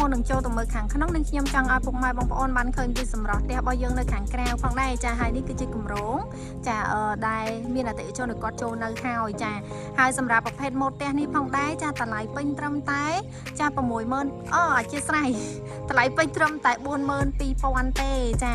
មុននឹងចូលទៅមើលខាងក្នុងនឹងខ្ញុំចង់ឲ្យពុកម៉ែបងប្អូនបានឃើញពីសម្រស់ផ្ទះរបស់យើងនៅខាងក្រៅផងដែរចាហើយនេះគឺជាគម្រោងចាដែលមានអតិថិជនគាត់ចូលនៅហើយចាហើយសម្រាប់ប្រភេទម៉ូតផ្ទះនេះផងដែរចាតម្លៃពេញត្រឹមតែចា60000អធិស្ឋានតម្លៃពេញត្រឹមតែ42000ទេចា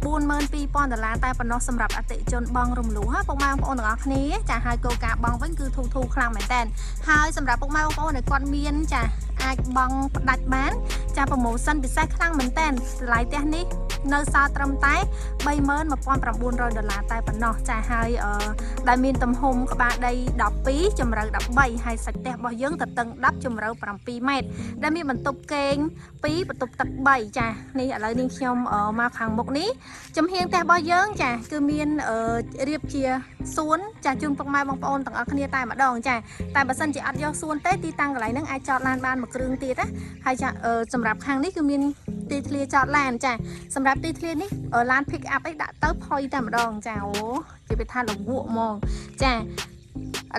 $42000តែប៉ុណ្ណោះសម្រាប់អតិថិជនបងរំលោះពុកម៉ែបងប្អូនទាំងអស់គ្នាចាហើយកោការបងវិញគឺធូរខ្លាំងមែនតើហើយសម្រាប់ពុកម៉ែបងប្អូនដែលគាត់មានចាអាចបងផ្ដាច់បានចាប្រូម៉ូសិនពិសេសខ្លាំងមែនតើតម្លៃផ្ទះនេះនៅសល់ត្រឹមតែ$31900តែប៉ុណ្ណោះចាហើយដែលមានទំហំក្បាលដី12ជម្រៅ13ហើយសាច់ផ្ទះរបស់យើងទទឹង10ជម្រៅ7ម៉ែត្រដែលមានបន្ទប់គេង2បន្ទប់ទឹក3ចានេះឥឡូវនេះខ្ញុំមកខាងមុខនេះចំហៀងផ្ទះរបស់យើងចាគឺមានរៀបជាសួនចាជូនពុកម៉ែបងប្អូនទាំងអស់គ្នាតែម្ដងចាតែបើសិនជាអត់យកសួនទេទីតាំងកន្លែងហ្នឹងអាចចតឡានបានមួយគ្រឿងទៀតណាហើយចាសម្រាប់ខាងនេះគឺមានទីធ្លាចតឡានចាសម្រាប់ទីធ្លានេះឡាន pick up អីដាក់ទៅផុយតែម្ដងចាអូនិយាយថាលវក់ហ្មងចាឥ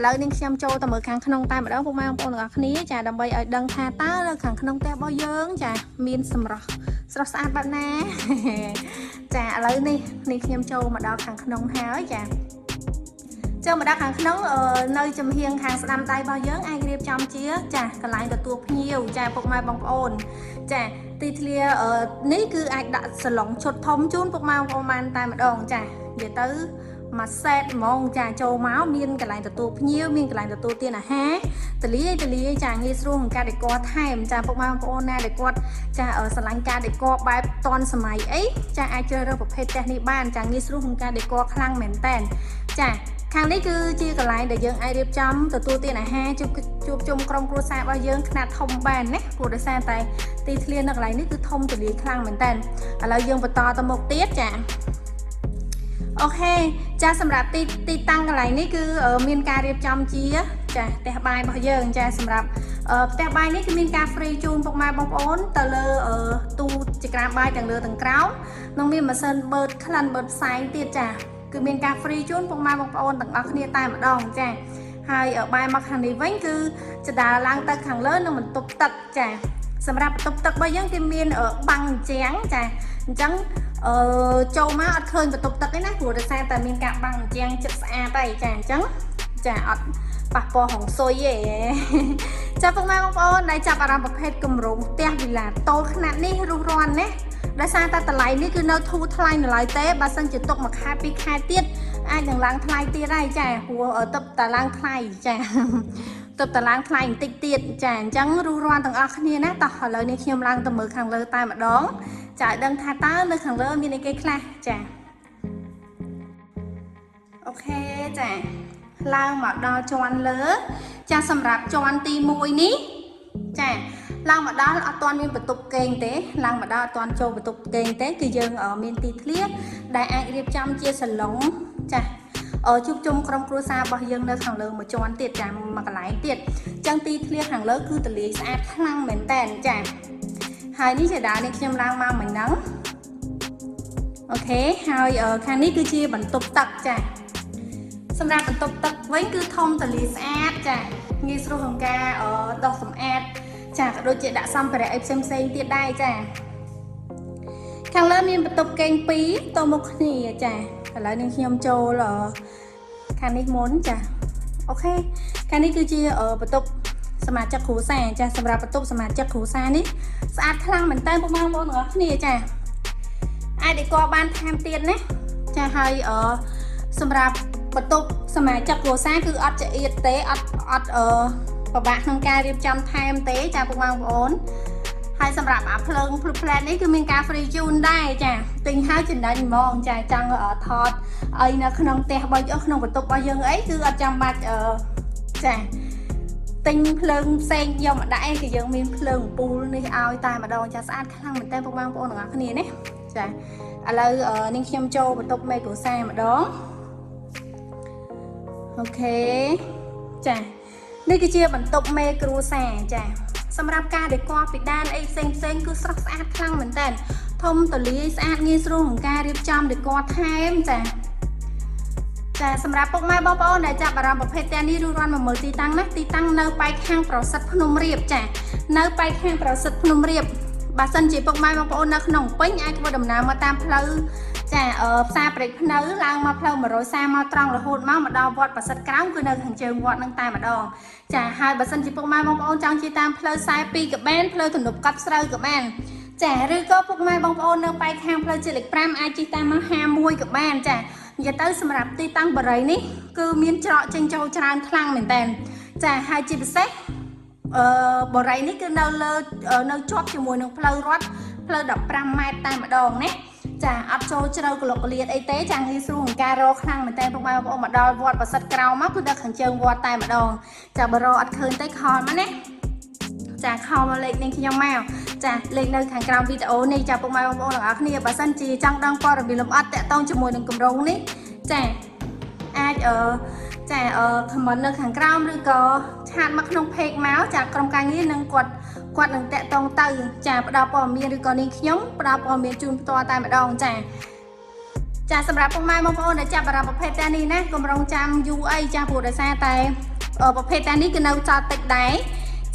ឡូវនេះខ្ញុំចូលទៅមើលខាងក្នុងតែម្ដងពុកម៉ែបងប្អូនទាំងអស់គ្នាចាដើម្បីឲ្យដឹងថាតើនៅខាងក្នុងផ្ទះរបស់យើងចាមានសម្រស់ស្រស់ស្អាតបែបណាចាឥឡូវនេះខ្ញុំចូលមកដល់ខាងក្នុងហើយចាចូលមកដល់ខាងក្នុងនៅចំហៀងខាងស្ដាំដៃរបស់យើងអាចរៀបចំជាចាកន្លែងទទួលភ្ញៀវចាពុកម៉ែបងប្អូនចាទីធ្លានេះគឺអាចដាក់សាឡុងឈុតធំជូនពុកម៉ែបងប្អូនបានតែម្ដងចានិយាយទៅមួយសេតហ្មងចាចូលមកមានកន្លែងទទួលភ្ញៀវមានកន្លែងទទួលទានអាហារទលាយចាងាយស្រួលក្នុងការដេកថែមចាពុកម៉ែបងប្អូនណាដែលគាត់ចាស្រឡាញ់ការដេកបែបតនសម័យអីចាអាចជ្រើសរើសប្រភេទផ្ទះនេះបានចាងាយស្រួលក្នុងការដេកខ្លាំងមែនតើចាខាងនេះគឺជាកន្លែងដែលយើងអាចរៀបចំទទួលទានអាហារជួបជុំក្រុមគ្រួសាររបស់យើងខ្នាតធំបានណាព្រោះដោយសារតែទីធ្លានៅកន្លែងនេះគឺធំទូលាយខ្លាំងមែនតើឥឡូវយើងបន្តទៅមុខទៀតចាអូខេចាសម្រាប់ទីតាំងកន្លែងនេះគឺមានការរៀបចំជាចាផ្ទះបាយរបស់យើងចាសម្រាប់ផ្ទះបាយនេះគឺមានការ free ជូនពុកម៉ែបងប្អូនទៅលើទូចក្រាមបាយទាំងលើទាំងក្រោមនិងមានម៉ាស៊ីនបឺតក្លិនបឺតផ្សែងទៀតចាគឺមានការ free ជូនពុកម៉ែបងប្អូនទាំងអស់គ្នាតែម្ដងចាហើយបែរមកខាងនេះវិញគឺចដាឡើងទៅខាងលើនឹងបន្ទប់ទឹកចាសម្រាប់បន្ទប់ទឹករបស់យើងគឺមានបាំងជាងចាអញ្ចឹងចូលមកអត់ឃើញបន្ទប់ទឹកទេណាព្រោះដោយសារតែមានការបាំងជាងចិត្តស្អាតហើយចាអញ្ចឹងចាអត់ប៉ះពាល់ហងស៊ុយទេចាពុកម៉ែបងប្អូនដែលចាប់អារម្មណ៍ប្រភេទគម្រោងផ្ទះវិឡាតូលខ្នាតនេះរុះរាន់ណាដោយសារតែតម្លៃនេះគឺនៅធូរថ្លៃនៅឡើយទេបើសិនជាទុកមួយខែពីរខែទៀតអាចនឹងឡើងថ្លៃទៀតហើយចាព្រោះទឹកតែឡើងថ្លៃចាទឹកតែឡើងថ្លៃបន្តិចទៀតចាអញ្ចឹងរុះរាន់ទាំងអស់គ្នាណាតោះឥឡូវនេះខ្ញុំឡើងទៅមើលខាងលើតែម្ដងចាឲ្យដឹងថាតើនៅខាងលើមានអីគេខ្លះចាអូខេចាឡើងមកដល់ជាន់លើចាសម្រាប់ជាន់ទី1នេះចាឡើងមកដល់អត់ទាន់មានបន្ទប់គេងទេឡើងមកដល់អត់ទាន់ចូលបន្ទប់គេងទេគឺយើងមានទីធ្លាដែលអាចរៀបចំជាសាឡុងចាជួបជុំក្រុមគ្រួសាររបស់យើងនៅខាងលើមួយជាន់ទៀតចាមួយកន្លែងទៀតអញ្ចឹងទីធ្លាខាងលើគឺទលាយស្អាតខ្លាំងមែនតើចាហើយនេះជាដើរនេះខ្ញុំឡើងមកមិញហ្នឹងអូខេហើយខាងនេះគឺជាបន្ទប់ទឹកចាសម្រាប់បន្ទប់ទឹកវិញគឺធំទលាយស្អាតចាងាយស្រួលក្នុងការដុសសម្អាតចាក៏ដូចជាដាក់សម្ភារៈអីផ្សេងទៀតដែរចាខាងលើមានបន្ទប់គេង2ទៅមុខគ្នាចាឥឡូវនេះខ្ញុំចូលខាងនេះមុនចាអូខេខាងនេះគឺជាបន្ទប់សមាជិកគ្រួសារចាសម្រាប់បន្ទប់សមាជិកគ្រួសារនេះស្អាតខ្លាំងមែនតើពុកម៉ែបងប្អូនទាំងអស់គ្នាចាអាចដេកបានថែមទៀតណាចាហើយសម្រាប់បន្ទប់សមាជិកគ្រួសារគឺអត់ចៀតទេអត់ពិបាកក្នុងការរៀបចំថែមទេចាពុកម៉ែបងប្អូនហើយសម្រាប់អាភ្លើងភ្លុកផ្លែតនេះគឺមានការ free ជូនដែរចាទិញហើយចំណេញហ្មងចាចង់ថតអីនៅក្នុងផ្ទះរបស់យើងក្នុងបន្ទប់របស់យើងអីគឺអត់ចាំបាច់ចាទិញភ្លើងផ្សេងយកមកដាក់អីគឺយើងមានភ្លើងអំពូលនេះឲ្យតែម្ដងចាស្អាតខ្លាំងមែនតើពុកម៉ែបងប្អូនទាំងអស់គ្នាណាចាឥឡូវនេះខ្ញុំចូលបន្ទប់មេគ្រួសារម្ដងអូខេចានេះគឺជាបន្ទប់មេគ្រួសារចាសម្រាប់ការដេកពីដានអីផ្សេងគឺស្រស់ស្អាតខ្លាំងមែនតើធំទូលាយស្អាតងាយស្រួលក្នុងការរៀបចំដេកថែមចាសម្រាប់ពុកម៉ែបងប្អូនដែលចាប់អារម្មណ៍ប្រភេទផ្ទះនេះរុះរាន់មកមើលទីតាំងណាទីតាំងនៅប៉ែកខាងប្រសិទ្ធភ្នំរៀបចានៅប៉ែកខាងប្រសិទ្ធភ្នំរៀប បើសិនជាពុកម៉ែបងប្អូននៅក្នុងពេញអាចធ្វើដំណើរមកតាមផ្លូវចាផ្សារព្រែកភ្នៅឡើងមកផ្លូវ140មកត្រង់រហូតមកដល់វត្តប្រសិទ្ធក្រោមគឺនៅខាងជើងវត្តនឹងតែម្ដងចាហើយបើសិនជាពុកម៉ែបងប្អូនចង់ជិះតាមផ្លូវ42ក៏បានផ្លូវទំនប់កាត់ស្រូវក៏បានចាឬក៏ពុកម៉ែបងប្អូននៅបែកខាងផ្លូវជាតិលេខ5អាចជិះតាមមក51ក៏បានចានិយាយទៅសម្រាប់ទីតាំងបរិយនេះគឺមានច្រកចេញចូលច្រើនខ្លាំងមែនតើចាហើយជាពិសេសបរិយនេះគឺនៅលើនៅជាប់ជាមួយនឹងផ្លូវរដ្ឋផ្លូវ15ម៉ែត្រតែម្ដងណាចាអត់ចូលជ្រៅកលុកកលៀតអីទេចាងាយស្រួលក្នុងការរកខ្លាំងមែនតើពុកម៉ែបងប្អូនមកដល់វត្តប្រសិទ្ធក្រោមមកគឺដល់ខាងជើងវត្តតែម្ដងចាបើរកអត់ឃើញទេខលមកណាចាខលមកលេខនេះខ្ញុំមកចាលេខនៅខាងក្រោមវីដេអូនេះចាពុកម៉ែបងប្អូនទាំងអស់គ្នាបើសិនជាចង់ដឹងព័ត៌មានលម្អិតតាក់ទងជាមួយនឹងគម្រោងនេះចាអាចចាខមមិននៅខាងក្រោមឬក៏ឆាតមកក្នុង page មកចាក្រុមការងារនឹងគាត់នឹងតាក់ទងទៅចាផ្ដល់ព័ត៌មានឬក៏នាងខ្ញុំផ្ដល់ព័ត៌មានជូនផ្ទាល់តែម្ដងចាសម្រាប់ពុកម៉ែបងប្អូនដែលចាប់អារម្មណ៍ប្រភេទតែនេះណាកុំរងចាំយូរអីចាព្រោះដោយសារតែប្រភេទតែនេះគឺនៅចោលតិចដែរ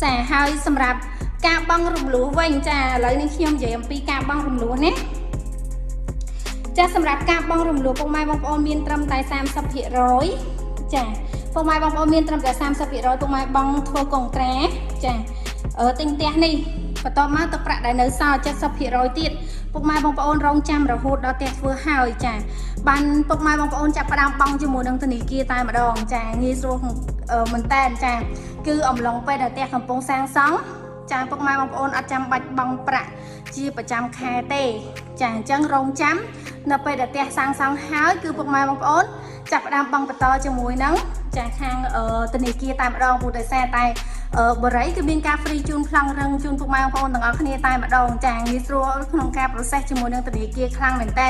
ចាហើយសម្រាប់ការបង់រំលោះវិញចាឥឡូវនេះខ្ញុំនិយាយអំពីការបង់រំលោះណាចាសម្រាប់ការបង់រំលោះពុកម៉ែបងប្អូនមានត្រឹមតែ 30% ចាពុកម៉ែបងប្អូនមានត្រឹមតែ 30% ពុកម៉ែបង់ធ្វើកុងត្រាចាទិញផ្ទះនេះបន្ទាប់មកទឹកប្រាក់ដែលនៅសល់ 70% ទៀតពុកម៉ែបងប្អូនរងចាំរហូតដល់ផ្ទះធ្វើហើយចាបានពុកម៉ែបងប្អូនចាប់ផ្ដើមបង់ជាមួយនឹងធនាគារតែម្ដងចាងាយស្រួលមែនតើចាគឺអំឡុងពេលដែលផ្ទះកំពុងសាងសង់ចាពុកម៉ែបងប្អូនអត់ចាំបាច់បង់ប្រាក់ជាប្រចាំខែទេចាអញ្ចឹងរងចាំនៅពេលដែលផ្ទះសាងសង់ហើយគឺពុកម៉ែបងប្អូនចាប់ផ្ដើមបង់បន្តជាមួយនឹងចាខាងធនាគារតែម្ដងព្រោះដោយសារតែបរិយគឺមានការ free ជូនប្លង់រឹងជូនពុកម៉ែបងប្អូនទាំងអស់គ្នាតែម្ដងចាងាយស្រួលក្នុងការ process ជាមួយនឹងធនាគារខ្លាំងមែនតើ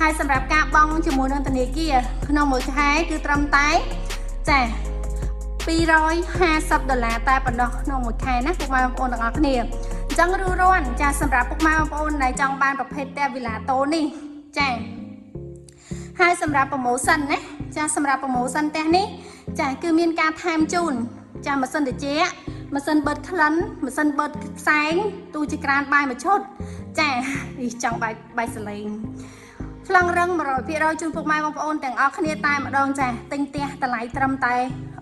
ហើយសម្រាប់ការបង់ជាមួយនឹងធនាគារក្នុងមួយខែគឺត្រឹមតែចា$250តែប៉ុណ្ណោះក្នុងមួយខែណាពុកម៉ែបងប្អូនទាំងអស់គ្នាអញ្ចឹងរួចរាល់ចាសម្រាប់ពុកម៉ែបងប្អូនដែលចង់បានប្រភេទផ្ទះវីឡាតូនេះចាហើយសម្រាប់ promotion ណាចាសម្រាប់ promotion ផ្ទះនេះចាគឺមានការថែមជូនចាម៉ាស៊ីនត្រជាក់ម៉ាស៊ីនបឺតក្លិនម៉ាស៊ីនបឺតផ្សែងទូជាក្រានបាយមួយឈុតចានេះចង់បាយសលេងប្លង់រឹង 100% ជូនពុកម៉ែបងប្អូនទាំងអស់គ្នាតែម្ដងចាទិញផ្ទះតម្លៃត្រឹមតែ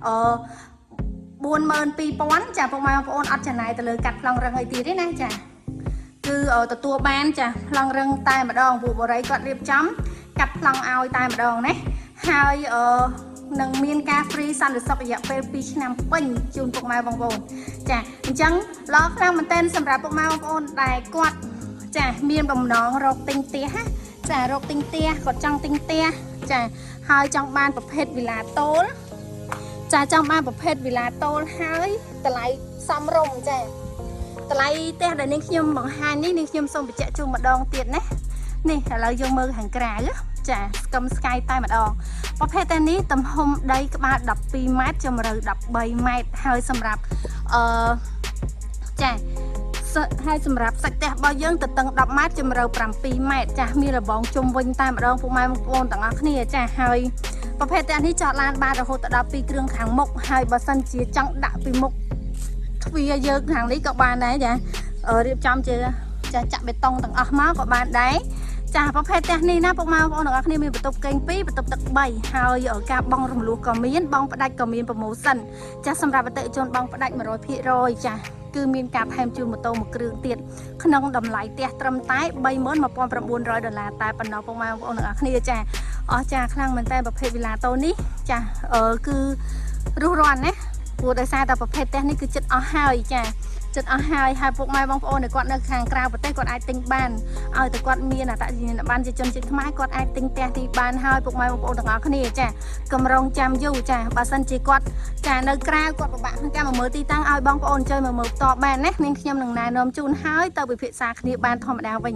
42,000ចាពុកម៉ែបងប្អូនអត់ចំណាយទៅលើកាត់ប្លង់រឹងអីទៀតទេណាចាគឺទទួលបានចាប្លង់រឹងតែម្ដងពួកបរិយគាត់រៀបចំកាត់ប្លង់ឲ្យតែម្ដងណាហើយនឹងមានការ free សន្តិសុខរយៈពេល2ឆ្នាំពេញជូនពុកម៉ែបងប្អូនចាអញ្ចឹងល្អខ្លាំងមែនទែនសម្រាប់ពុកម៉ែបងប្អូនដែលគាត់ចាមានបំណងរកទិញផ្ទះណាចារកទិញផ្ទះគាត់ចង់ទិញផ្ទះចាហើយចង់បានប្រភេទវីឡាតូលចាចង់បានប្រភេទវីឡាតូលហើយតម្លៃសមរម្យចាតម្លៃផ្ទះដែលនាងខ្ញុំបង្ហាញនេះនាងខ្ញុំសូមបញ្ជាក់ជូនម្ដងទៀតណានេះឥឡូវយើងមើលខាងក្រៅចាស្គមស្កាយតែម្ដងប្រភេទតែនេះទំហំដីក្បាល12ម៉ែត្រជម្រៅ13ម៉ែត្រហើយសម្រាប់ចាហើយសម្រាប់សាច់ផ្ទះរបស់យើងទទឹង10ម៉ែត្រជម្រៅ7ម៉ែត្រចាមានរបងជុំវិញតែម្ដងពុកម៉ែបងប្អូនទាំងអស់គ្នាចាហើយប្រភេទផ្ទះនេះចតឡានបានរហូតដល់2គ្រឿងខាងមុខហើយបើសិនជាចង់ដាក់ពីមុខទ្វារយើងខាងនេះក៏បានដែរចារៀបចំជាចាចាក់បេតុងទាំងអស់មកក៏បានដែរចាប្រភេទផ្ទះនេះណាពុកម៉ែបងប្អូនទាំងអស់គ្នាមានបន្ទប់គេង2បន្ទប់ទឹក3ហើយការបង់រំលោះក៏មានបង់ផ្ដាច់ក៏មាន promotion ចាសម្រាប់អតិថិជនបង់ផ្ដាច់ 100% ចាគឺមានការថែមជូនម៉ូតូមួយគ្រឿងទៀតក្នុងតម្លៃផ្ទះត្រឹមតែ$31,900តែប៉ុណ្ណោះពុកម៉ែបងប្អូនទាំងអស់គ្នាចាអស់ចាខ្លាំងមែនតើប្រភេទវីឡាតូនេះចាគឺរស់រាន់ណាព្រោះដោយសារតែប្រភេទផ្ទះនេះគឺចិត្តអស់ហើយចាចិត្តអស់ហើយពុកម៉ែបងប្អូនដែលគាត់នៅខាងក្រៅប្រទេសគាត់អាចទិញបានឲ្យតែគាត់មានអត្តសញ្ញាណប័ណ្ណជាជនជាតិខ្មែរគាត់អាចទិញផ្ទះទីបានហើយពុកម៉ែបងប្អូនទាំងអស់គ្នាចាកម្រងចាំយូរចាបើសិនជាគាត់ចានៅក្រៅគាត់ពិបាកក្នុងការមកមើលទីតាំងឲ្យបងប្អូនជួយមកមើលផ្ទាល់បានណានាងខ្ញុំនឹងណែនាំជូនហើយទៅពិភាក្សាគ្នាបានធម្មតាវិញ